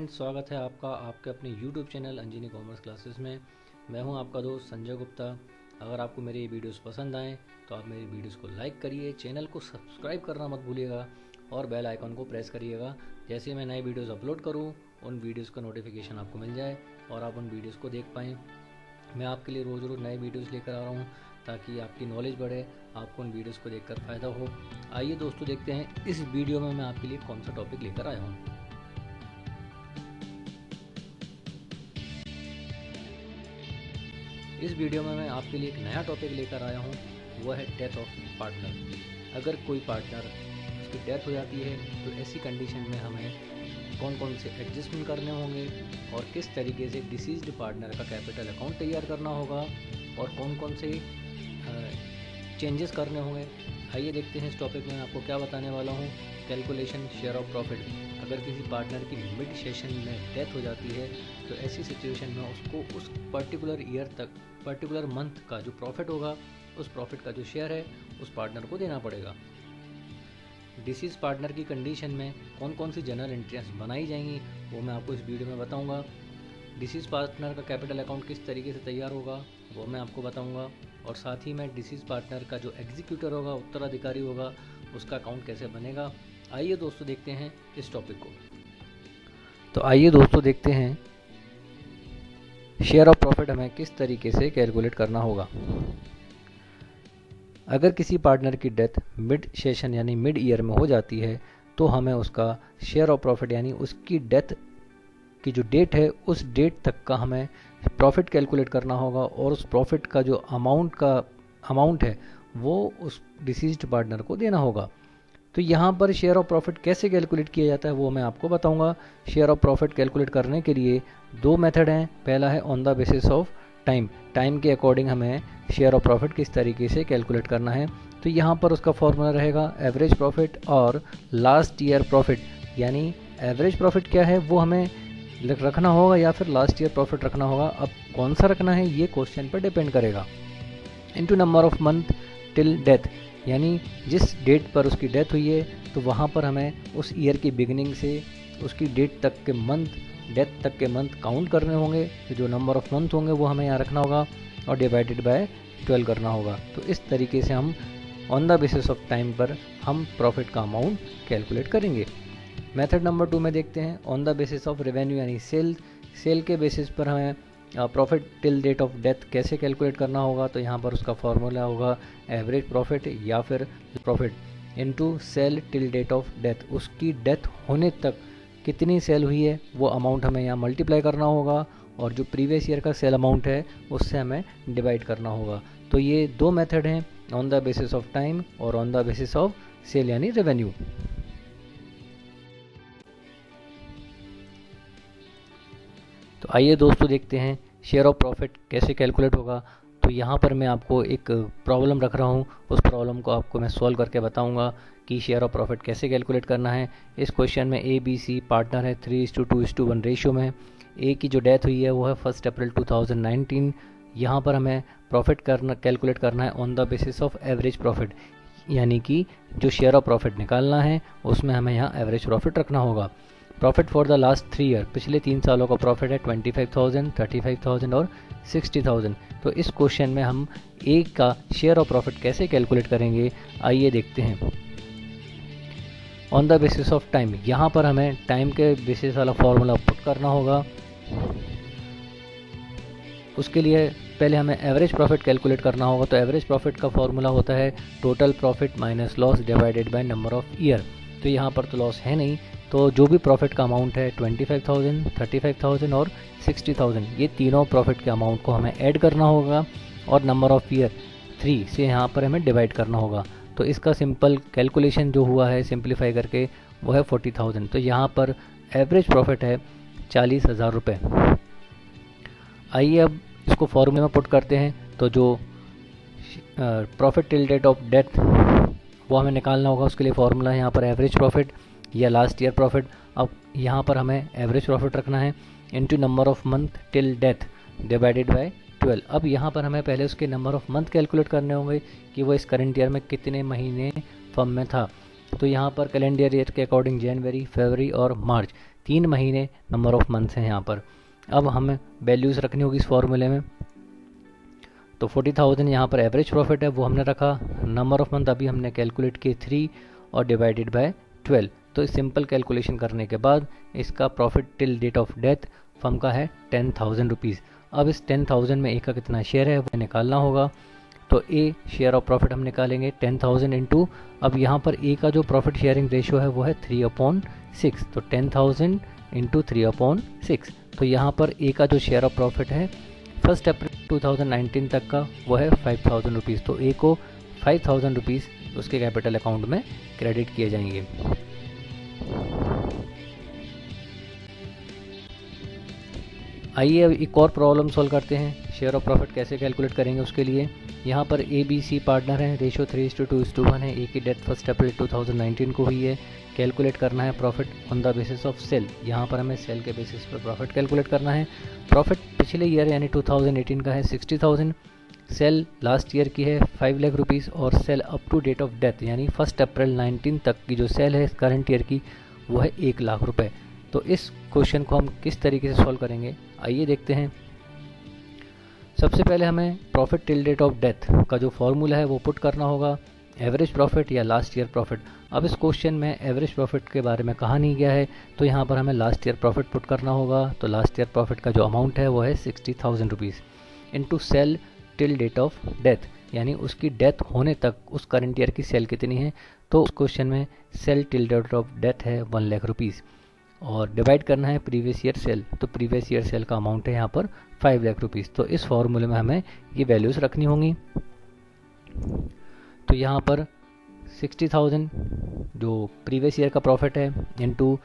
स्वागत है आपका आपके अपने YouTube channel Anjani commerce classes में। मैं हूं आपका दोस्त संजय गुप्ता। अगर आपको मेरे ये वीडियोस पसंद आएँ तो आप मेरी वीडियोस को लाइक करिए, चैनल को सब्सक्राइब करना मत भूलिएगा और बेल आइकन को प्रेस करिएगा। जैसे मैं नए वीडियोस अपलोड करूं उन वीडियोस का नोटिफिकेशन आपको मिल जाए और आप उन वीडियोस को देख पाएँ। मैं आपके लिए रोज़ रोज़ नए वीडियोस लेकर आ रहा हूँ ताकि आपकी नॉलेज बढ़े, आपको उन वीडियोस को देखकर फ़ायदा हो। आइए दोस्तों, देखते हैं इस वीडियो में मैं आपके लिए कौन सा टॉपिक लेकर आया हूँ। इस वीडियो में मैं आपके लिए एक नया टॉपिक लेकर आया हूँ, वह है डेथ ऑफ पार्टनर। अगर कोई पार्टनर उसकी डेथ हो जाती है तो ऐसी कंडीशन में हमें कौन कौन से एडजस्टमेंट करने होंगे और किस तरीके से डिसीज्ड पार्टनर का कैपिटल अकाउंट तैयार करना होगा और कौन कौन से चेंजेस करने होंगे। आइए देखते हैं इस टॉपिक में मैं आपको क्या बताने वाला हूँ। Calculation share of profit. अगर किसी पार्टनर की मिड सेशन में डेथ हो जाती है तो ऐसी सिचुएशन में उसको उस पर्टिकुलर ईयर तक, पर्टिकुलर मंथ का जो प्रॉफिट होगा, उस प्रॉफिट का जो शेयर है उस पार्टनर को देना पड़ेगा। डिसीज पार्टनर की कंडीशन में कौन कौन सी जनरल एंट्रियाँ बनाई जाएंगी वो मैं आपको इस वीडियो में बताऊंगा। डिसीज पार्टनर का कैपिटल अकाउंट किस तरीके से तैयार होगा वो मैं आपको बताऊंगा और साथ ही में डिसीज पार्टनर का जो एग्जीक्यूटर होगा, उत्तराधिकारी होगा, उसका अकाउंट कैसे बनेगा। आइए दोस्तों देखते हैं इस टॉपिक को। तो आइए दोस्तों देखते हैं शेयर ऑफ प्रॉफिट हमें किस तरीके से कैलकुलेट करना होगा। अगर किसी पार्टनर की डेथ मिड सेशन यानी मिड ईयर में हो जाती है तो हमें उसका शेयर ऑफ प्रॉफिट यानी उसकी डेथ की जो डेट है उस डेट तक का हमें प्रॉफिट कैलकुलेट करना होगा और उस प्रॉफिट का जो अमाउंट है वो उस डिसीज्ड पार्टनर को देना होगा। तो यहाँ पर शेयर ऑफ प्रॉफिट कैसे कैलकुलेट किया जाता है वो मैं आपको बताऊंगा। शेयर ऑफ प्रॉफिट कैलकुलेट करने के लिए दो मेथड हैं। पहला है on the basis of time. Time के अकॉर्डिंग हमें शेयर ऑफ प्रॉफिट किस तरीके से कैलकुलेट करना है। तो यहाँ पर उसका फॉर्मूला रहेगा एवरेज प्रॉफिट और लास्ट ईयर प्रॉफिट। यानी एवरेज प्रॉफिट क्या है वो हमें रखना होगा या फिर लास्ट ईयर प्रॉफिट रखना होगा। अब कौन सा रखना है ये क्वेश्चन पर डिपेंड करेगा। Into number of month till death, यानी जिस डेट पर उसकी डेथ हुई है तो वहाँ पर हमें उस ईयर की बिगिनिंग से उसकी डेट तक के मंथ, डेथ तक के मंथ काउंट करने होंगे। तो जो नंबर ऑफ मंथ होंगे वो हमें यहाँ रखना होगा और डिवाइडेड बाय 12 करना होगा। तो इस तरीके से हम on the basis of time पर हम प्रॉफिट का अमाउंट कैलकुलेट करेंगे। मेथड नंबर 2 में देखते हैं on the basis of revenue यानी सेल के बेसिस पर हमें profit till date of death कैसे कैलकुलेट करना होगा। तो यहाँ पर उसका फॉर्मूला होगा एवरेज प्रॉफिट या फिर profit into sale till date of death. उसकी डेथ होने तक कितनी सेल हुई है वो अमाउंट हमें यहाँ मल्टीप्लाई करना होगा और जो प्रीवियस ईयर का सेल अमाउंट है उससे हमें डिवाइड करना होगा। तो ये दो मेथड हैं, on the basis of time और on the basis of sale यानी रेवेन्यू। तो आइए दोस्तों देखते हैं शेयर ऑफ प्रॉफिट कैसे कैलकुलेट होगा। तो यहाँ पर मैं आपको एक प्रॉब्लम रख रहा हूँ, उस प्रॉब्लम को आपको मैं सॉल्व करके बताऊँगा कि शेयर ऑफ प्रॉफिट कैसे कैलकुलेट करना है। इस क्वेश्चन में ए बी सी पार्टनर है, 3:2:1 रेशियो में। ए की जो डेथ हुई है वो है 1 अप्रैल 2019। यहाँ पर हमें प्रॉफिट कैलकुलेट करना है on the basis of average profit, यानी कि जो शेयर ऑफ प्रॉफिट निकालना है उसमें हमें यहाँ एवरेज प्रॉफिट रखना होगा। Profit for the last 3 year, पिछले 3 सालों का प्रॉफिट है 25,000, 35,000 और 60,000। तो इस क्वेश्चन में हम ए का शेयर ऑफ प्रॉफिट कैसे कैलकुलेट करेंगे आइए देखते हैं। On the basis of time, यहाँ पर हमें टाइम के बेसिस वाला फॉर्मूला पुट करना होगा। उसके लिए पहले हमें एवरेज प्रॉफिट कैलकुलेट करना होगा। तो एवरेज प्रॉफिट का फॉर्मूला होता है total profit minus loss divided by number of year. तो यहाँ पर तो लॉस है नहीं, तो जो भी प्रॉफिट का अमाउंट है 25,000, 35,000 और 60,000, ये तीनों प्रॉफिट के अमाउंट को हमें ऐड करना होगा और नंबर ऑफ ईयर 3 से यहाँ पर हमें डिवाइड करना होगा। तो इसका सिंपल कैलकुलेशन जो हुआ है सिंप्लीफाई करके वो है 40,000। तो यहाँ पर एवरेज प्रॉफिट है 40,000 रुपये। आइए अब इसको फॉर्मूले में पुट करते हैं। तो जो profit till date of death वो हमें निकालना होगा। उसके लिए फॉर्मूला है यहाँ पर एवरेज प्रॉफिट या लास्ट ईयर प्रॉफिट। अब यहाँ पर हमें एवरेज प्रॉफिट रखना है into number of month till death divided by 12। अब यहाँ पर हमें पहले उसके नंबर ऑफ मंथ कैलकुलेट करने होंगे कि वो इस करंट ईयर में कितने महीने फर्म में था। तो यहाँ पर कैलेंडर ईयर के अकॉर्डिंग जनवरी, फरवरी और मार्च 3 महीने नंबर ऑफ मंथ्स हैं यहाँ पर। अब हमें वैल्यूज़ रखनी होगी इस फॉर्मूले में। तो 40,000 यहाँ पर एवरेज प्रॉफिट है, वो हमने रखा। नंबर ऑफ मंथ अभी हमने कैलकुलेट किए 3 और डिवाइडेड बाय 12। तो सिंपल कैलकुलेशन करने के बाद इसका profit till date of death firm का है 10,000 रुपीज़। अब इस 10,000 में ए का कितना शेयर है वो निकालना होगा। तो ए शेयर ऑफ प्रॉफिट हम निकालेंगे 10,000 इंटू, अब यहाँ पर ए का जो प्रॉफिट शेयरिंग रेशियो है वो है 3/6। तो 10,000 इंटू 3/6। तो यहाँ पर ए का जो शेयर ऑफ प्रॉफिट है 1 अप्रैल 2019 तक का वो है 5,000 रुपीज़। तो ए को 5,000 रुपीज़ उसके कैपिटल अकाउंट में क्रेडिट किए जाएंगे। आइए अब एक और प्रॉब्लम सॉल्व करते हैं। शेयर ऑफ प्रॉफिट कैसे कैलकुलेट करेंगे उसके लिए। यहाँ पर ए बी सी पार्टनर हैं, रेशियो 3:2:1 है। ए की डेथ 1 अप्रैल 2019 को हुई है। कैलकुलेट करना है profit on the basis of sale. यहाँ पर हमें सेल के बेसिस पर प्रॉफिट कैलकुलेट करना है। प्रॉफिट पिछले ईयर यानी 2018 का है 60,000, सेल लास्ट ईयर की है 5 लाख रुपीज़, और sale up to date of death यानी 1 अप्रैल 19 तक की जो सेल है करंट ईयर की वो है 1 लाख रुपए। तो इस क्वेश्चन को हम किस तरीके से सॉल्व करेंगे आइए देखते हैं। सबसे पहले हमें profit till date of death का जो फॉर्मूला है वो पुट करना होगा, एवरेज प्रॉफिट या लास्ट ईयर प्रॉफिट। अब इस क्वेश्चन में एवरेज प्रॉफिट के बारे में कहा नहीं गया है, तो यहाँ पर हमें लास्ट ईयर प्रॉफिट पुट करना होगा। तो लास्ट ईयर प्रॉफिट का जो अमाउंट है वो है 60,000 rupees into sale till date of death, यानी उसकी डेथ होने तक उस करंट ईयर की सेल कितनी है। तो उस क्वेश्चन में sale till date of death है 1 लाख रुपीज़, और डिवाइड करना है प्रीवियस ईयर सेल। तो प्रीवियस ईयर सेल का अमाउंट है यहाँ पर 5 लाख रुपीज़। तो इस फॉर्मूले में हमें ये वैल्यूज़ रखनी होंगी। तो यहाँ पर 60,000 जो प्रीवियस ईयर का प्रॉफिट है इनटू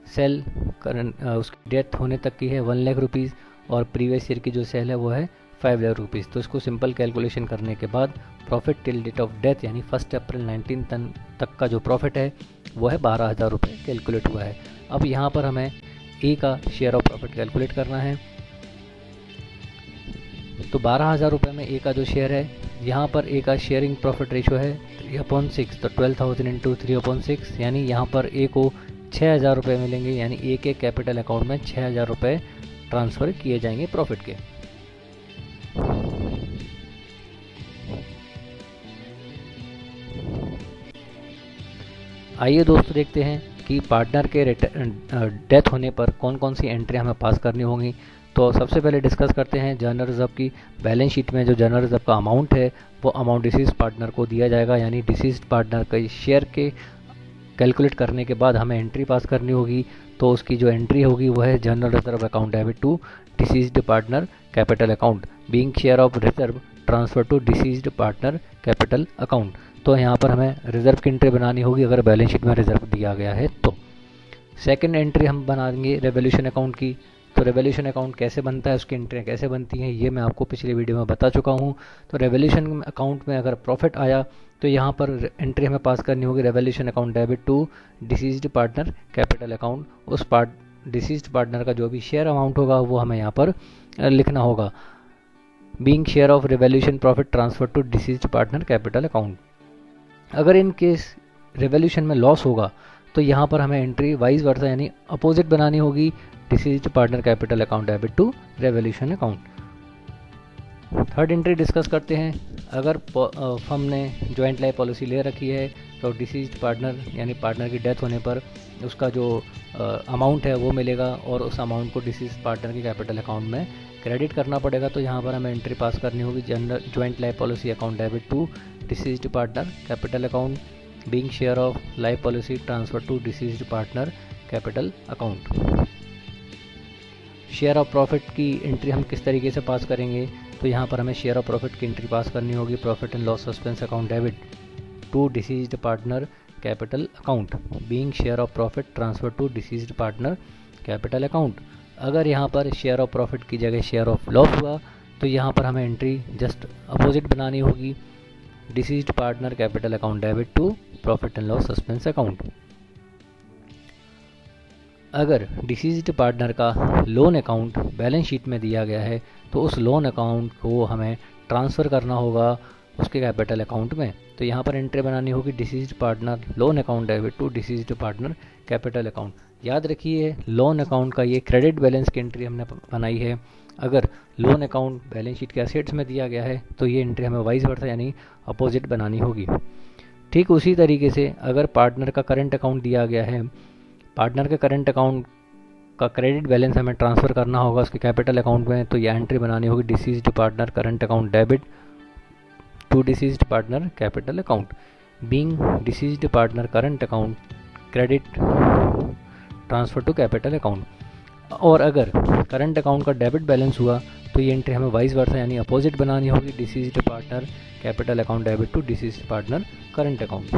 सेल करंट उसकी डेथ होने तक की है 1 लाख रुपीज़, और प्रीवियस ईयर की जो सेल है वो है 5 लाख रुपीज़। तो इसको सिंपल कैलकुलेशन करने के बाद profit till date of death यानी 1 अप्रैल 19 तक का जो प्रॉफिट है वो है 12,000 रुपये कैलकुलेट हुआ है। अब यहाँ पर हमें ए का शेयर ऑफ प्रॉफिट कैलकुलेट करना है। तो 12,000 रुपये में ए का जो शेयर है, यहाँ पर ए का शेयरिंग प्रॉफिट रेशियो है 3/6। तो 12,000 इंटू 3/6 यानी यहाँ पर ए को 6,000 रुपये मिलेंगे, यानी ए के कैपिटल अकाउंट में 6,000 रुपये ट्रांसफ़र किए जाएंगे प्रॉफिट के। आइए दोस्तों देखते हैं कि पार्टनर के डेथ होने पर कौन कौन सी एंट्री हमें पास करनी होंगी। तो सबसे पहले डिस्कस करते हैं जनरल रिजर्व की। बैलेंस शीट में जो जनरल रिजर्व का अमाउंट है वो अमाउंट डिसीज पार्टनर को दिया जाएगा, यानी डिसीज पार्टनर के शेयर के कैलकुलेट करने के बाद हमें एंट्री पास करनी होगी। तो उसकी जो एंट्री होगी वो है general reserve account debit to deceased partner capital account being share of reserve transfer to deceased partner capital account. तो यहाँ पर हमें रिजर्व की एंट्री बनानी होगी अगर बैलेंस शीट में रिजर्व दिया गया है तो। सेकंड एंट्री हम बनाएंगे रेवोल्यूशन अकाउंट की। तो रेवोल्यूशन अकाउंट कैसे बनता है, उसकी एंट्रियाँ कैसे बनती हैं, ये मैं आपको पिछले वीडियो में बता चुका हूँ। तो रेवोल्यूशन अकाउंट में अगर प्रॉफिट आया तो यहाँ पर एंट्री हमें पास करनी होगी revaluation account debit to deceased partner capital account. उस डिसीज्ड पार्टनर का जो भी शेयर अमाउंट होगा वो हमें यहाँ पर लिखना होगा, being share of revaluation profit transfer to deceased partner capital account. अगर इन केस रेवोल्यूशन में लॉस होगा तो यहाँ पर हमें एंट्री वाइज वर्सा यानी अपोजिट बनानी होगी, deceased partner capital account debit to revaluation account. Third entry discuss करते हैं। अगर फर्म ने जॉइंट लाइफ पॉलिसी ले रखी है तो डिसीज्ड पार्टनर यानी पार्टनर की डेथ होने पर उसका जो अमाउंट है वो मिलेगा, और उस अमाउंट को डिसीज्ड पार्टनर के कैपिटल अकाउंट में क्रेडिट करना पड़ेगा। तो यहाँ पर हमें एंट्री पास करनी होगी general joint life policy account debit to deceased partner capital account being share of life policy transfer to deceased partner capital account. Share of profit की एंट्री हम किस तरीके से पास करेंगे, तो यहाँ पर हमें शेयर ऑफ प्रॉफिट की एंट्री पास करनी होगी profit and loss suspense account debit to deceased partner capital account being share of profit transfer to deceased partner capital account. अगर यहाँ पर शेयर ऑफ प्रॉफिट की जगह शेयर ऑफ लॉस हुआ तो यहाँ पर हमें एंट्री जस्ट अपोजिट बनानी होगी, deceased partner capital account debit to profit and loss suspense account. अगर डिसीज्ड पार्टनर का लोन अकाउंट बैलेंस शीट में दिया गया है तो उस लोन अकाउंट को हमें ट्रांसफ़र करना होगा उसके कैपिटल अकाउंट में। तो यहाँ पर एंट्री बनानी होगी deceased partner loan account debit to deceased partner capital account. याद रखिए लोन अकाउंट का ये क्रेडिट बैलेंस की एंट्री हमने बनाई है। अगर लोन अकाउंट बैलेंस शीट के असेट्स में दिया गया है तो ये एंट्री हमें वाइस वर्सा यानी अपोजिट बनानी होगी। ठीक उसी तरीके से अगर पार्टनर का करंट अकाउंट दिया गया है, पार्टनर के करंट अकाउंट का क्रेडिट बैलेंस हमें ट्रांसफ़र करना होगा उसके कैपिटल अकाउंट में, तो यह एंट्री बनानी होगी deceased partner current account debit to deceased partner capital account, being deceased partner current account credit transfer to capital account. और अगर करंट अकाउंट का डेबिट बैलेंस हुआ तो ये एंट्री हमें वाइस वर्सा यानी अपोजिट बनानी होगी deceased partner capital account debit to deceased partner current account.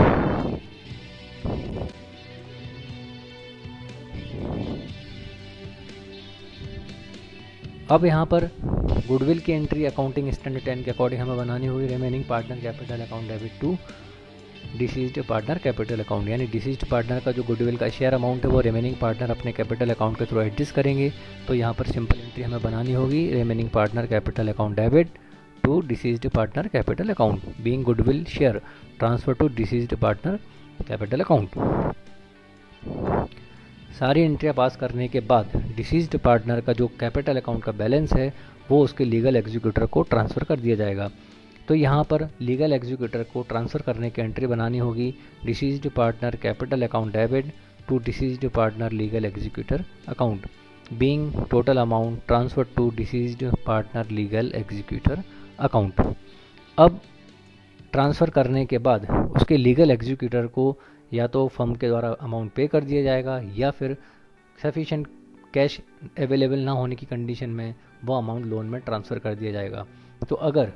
अब यहाँ पर गुडविल की एंट्री अकाउंटिंग स्टैंडर्ड 10 के अकॉर्डिंग हमें बनानी होगी remaining partner capital account debit to deceased partner capital account, यानी डिसीज्ड पार्टनर का जो गुडविल का शेयर अमाउंट है वो रिमेनिंग पार्टनर अपने कैपिटल अकाउंट के थ्रू एडजस्ट करेंगे। तो यहाँ पर सिंपल एंट्री हमें बनानी होगी remaining partner capital account debit to deceased partner capital account, being goodwill share transfer to deceased partner capital account. सारी एंट्रियाँ पास करने के बाद डिसीज्ड पार्टनर का जो कैपिटल अकाउंट का बैलेंस है वो उसके लीगल एग्जीक्यूटर को ट्रांसफ़र कर दिया जाएगा। तो यहाँ पर लीगल एग्जीक्यूटर को ट्रांसफ़र करने की एंट्री बनानी होगी deceased partner capital account debit to deceased partner legal executor account, being total amount transfer to deceased partner legal executor account. अब ट्रांसफ़र करने के बाद उसके लीगल एग्जीक्यूटर को या तो फर्म के द्वारा अमाउंट पे कर दिया जाएगा या फिर सफिशिएंट कैश अवेलेबल ना होने की कंडीशन में वो अमाउंट लोन में ट्रांसफ़र कर दिया जाएगा। तो अगर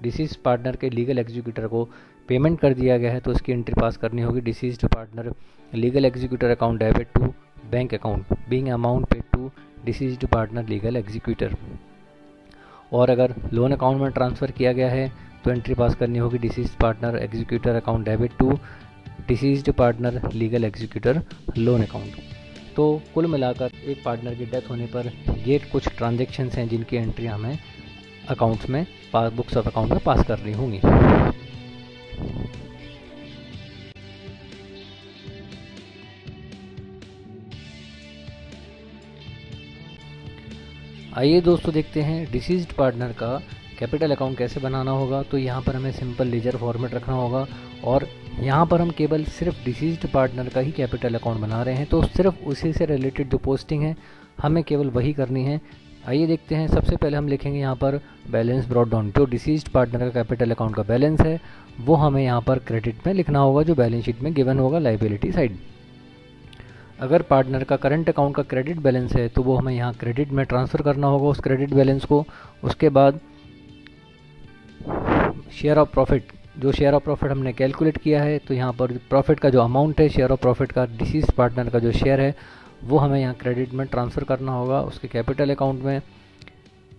डिसीज पार्टनर के लीगल एग्जीक्यूटर को पेमेंट कर दिया गया है तो उसकी एंट्री पास करनी होगी deceased partner legal executor account debit to bank account, being amount paid to deceased partner legal executor. और अगर लोन अकाउंट में ट्रांसफ़र किया गया है तो एंट्री पास करनी होगी deceased partner executor account debit to deceased partner legal executor loan account. तो कुल मिलाकर एक पार्टनर की डेथ होने पर ये कुछ ट्रांजैक्शंस हैं जिनकी एंट्री हमें अकाउंट्स में बुक्स ऑफ अकाउंट में पास करनी होंगी। आइए दोस्तों देखते हैं डिसीज्ड पार्टनर का कैपिटल अकाउंट कैसे बनाना होगा। तो यहाँ पर हमें सिंपल लेजर फॉर्मेट रखना होगा और यहाँ पर हम केवल सिर्फ डिसीज्ड पार्टनर का ही कैपिटल अकाउंट बना रहे हैं, तो सिर्फ उसी से रिलेटेड जो पोस्टिंग है हमें केवल वही करनी है। आइए देखते हैं। सबसे पहले हम लिखेंगे यहाँ पर बैलेंस ब्रॉट डाउन, जो डिसीज्ड पार्टनर का कैपिटल अकाउंट का बैलेंस है वो हमें यहाँ पर क्रेडिट में लिखना होगा जो बैलेंस शीट में गिवन होगा लायबिलिटी साइड। अगर पार्टनर का करंट अकाउंट का क्रेडिट बैलेंस है तो वो हमें यहाँ क्रेडिट में ट्रांसफ़र करना होगा उस क्रेडिट बैलेंस को। उसके बाद शेयर ऑफ प्रॉफिट, जो शेयर ऑफ प्रॉफिट हमने कैलकुलेट किया है तो यहाँ पर प्रॉफिट का जो अमाउंट है शेयर ऑफ प्रॉफिट का डिसीज पार्टनर का जो शेयर है वो हमें यहाँ क्रेडिट में ट्रांसफ़र करना होगा उसके कैपिटल अकाउंट में।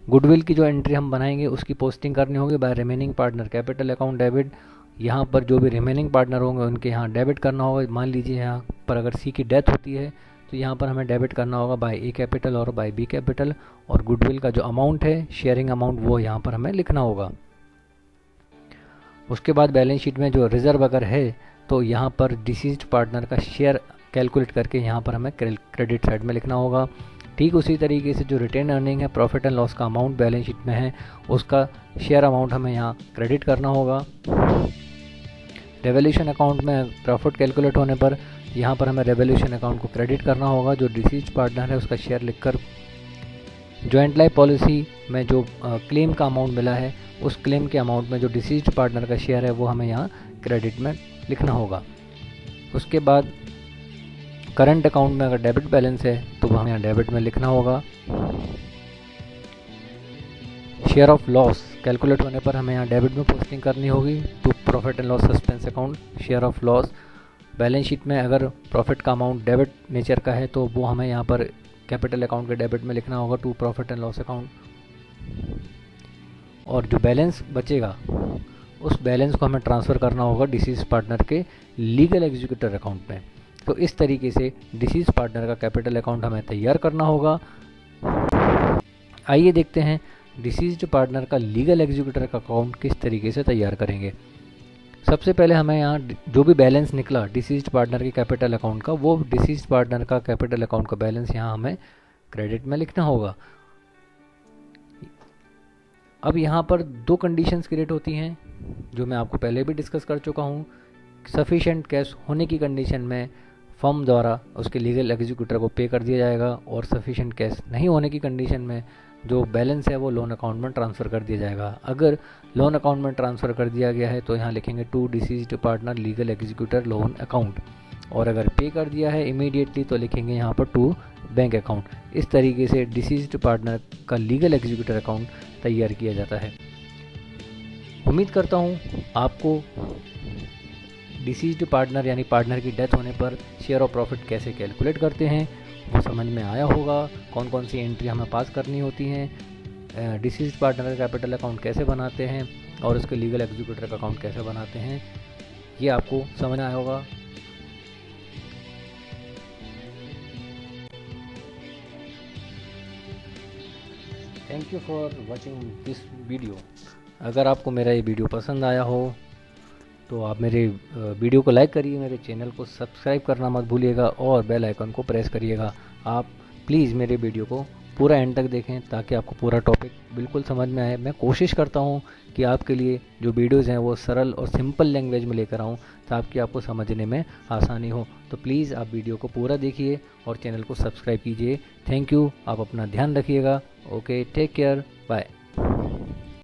गुडविल की जो एंट्री हम बनाएंगे उसकी पोस्टिंग करनी होगी by remaining partner capital account debit. यहाँ पर जो भी रिमेनिंग पार्टनर होंगे उनके यहाँ डेबिट करना होगा। मान लीजिए यहाँ पर अगर सी की डेथ होती है तो यहाँ पर हमें डेबिट करना होगा बाय ए कैपिटल और बाय बी कैपिटल, और गुडविल का जो अमाउंट है शेयरिंग अमाउंट वो यहाँ पर हमें लिखना होगा। उसके बाद बैलेंस शीट में जो रिजर्व अगर है तो यहाँ पर डिसीज्ड पार्टनर का शेयर कैलकुलेट करके यहाँ पर हमें क्रेडिट साइड में लिखना होगा। ठीक उसी तरीके से जो रिटेन अर्निंग है, प्रॉफिट एंड लॉस का अमाउंट बैलेंस शीट में है उसका शेयर अमाउंट हमें यहाँ क्रेडिट करना होगा। रेवोल्यूशन अकाउंट में प्रॉफिट कैलकुलेट होने पर यहाँ पर हमें रेवोल्यूशन अकाउंट को क्रेडिट करना होगा। जो डिसीज्ड पार्टनर है उसका शेयर लिखकर जॉइंट लाइफ पॉलिसी में जो क्लेम का अमाउंट मिला है उस क्लेम के अमाउंट में जो डिसीज्ड पार्टनर का शेयर है वो हमें यहाँ क्रेडिट में लिखना होगा। उसके बाद करंट अकाउंट में अगर डेबिट बैलेंस है तो हमें यहाँ डेबिट में लिखना होगा। शेयर ऑफ लॉस कैलकुलेट होने पर हमें यहाँ डेबिट में पोस्टिंग करनी होगी to profit and loss suspense account share of loss. Balance sheet में अगर प्रॉफिट का अमाउंट डेबिट नेचर का है तो वो हमें यहाँ पर कैपिटल अकाउंट के डेबिट में लिखना होगा to profit and loss account. और जो बैलेंस बचेगा उस बैलेंस को हमें ट्रांसफ़र करना होगा डिसीज पार्टनर के लीगल एग्जीक्यूटर अकाउंट में। तो इस तरीके से डिसीज पार्टनर का कैपिटल अकाउंट हमें तैयार करना होगा। आइए देखते हैं डिसीज्ड पार्टनर का लीगल एग्जीक्यूटर का अकाउंट किस तरीके से तैयार करेंगे। सबसे पहले हमें यहाँ जो भी बैलेंस निकला डिसीज्ड पार्टनर के कैपिटल अकाउंट का, वो डिसीज्ड पार्टनर का कैपिटल अकाउंट का बैलेंस यहाँ हमें क्रेडिट में लिखना होगा। अब यहाँ पर दो कंडीशंस क्रिएट होती हैं जो मैं आपको पहले भी डिस्कस कर चुका हूँ। सफिशिएंट कैश होने की कंडीशन में फर्म द्वारा उसके लीगल एग्जीक्यूटर को पे कर दिया जाएगा, और सफिशिएंट कैश नहीं होने की कंडीशन में जो बैलेंस है वो लोन अकाउंट में ट्रांसफ़र कर दिया जाएगा। अगर लोन अकाउंट में ट्रांसफ़र कर दिया गया है तो यहाँ लिखेंगे to deceased partner legal executor loan account, और अगर पे कर दिया है इमीडिएटली तो लिखेंगे यहाँ पर टू बैंक अकाउंट। इस तरीके से डिसीज्ड पार्टनर का लीगल एग्जीक्यूटर अकाउंट तैयार किया जाता है। उम्मीद करता हूँ आपको डिसीज्ड पार्टनर यानी पार्टनर की डेथ होने पर शेयर ऑफ प्रॉफिट कैसे कैलकुलेट करते हैं वो समझ में आया होगा। कौन कौन सी एंट्री हमें पास करनी होती हैं, डिसीज्ड पार्टनर का कैपिटल अकाउंट कैसे बनाते हैं, और उसके लीगल एग्जीक्यूटर का अकाउंट कैसे बनाते हैं, ये आपको समझ आया होगा। Thank you for watching this video. अगर आपको मेरा ये वीडियो पसंद आया हो तो आप मेरे वीडियो को लाइक करिए, मेरे चैनल को सब्सक्राइब करना मत भूलिएगा और बेल आइकन को प्रेस करिएगा। आप प्लीज़ मेरे वीडियो को पूरा एंड तक देखें ताकि आपको पूरा टॉपिक बिल्कुल समझ में आए। मैं कोशिश करता हूँ कि आपके लिए जो वीडियोज़ हैं वो सरल और सिंपल लैंग्वेज में लेकर आऊँ ताकि आपको समझने में आसानी हो। तो प्लीज़ आप वीडियो को पूरा देखिए और चैनल को सब्सक्राइब कीजिए। Thank you. आप अपना ध्यान रखिएगा। Okay, take care, bye.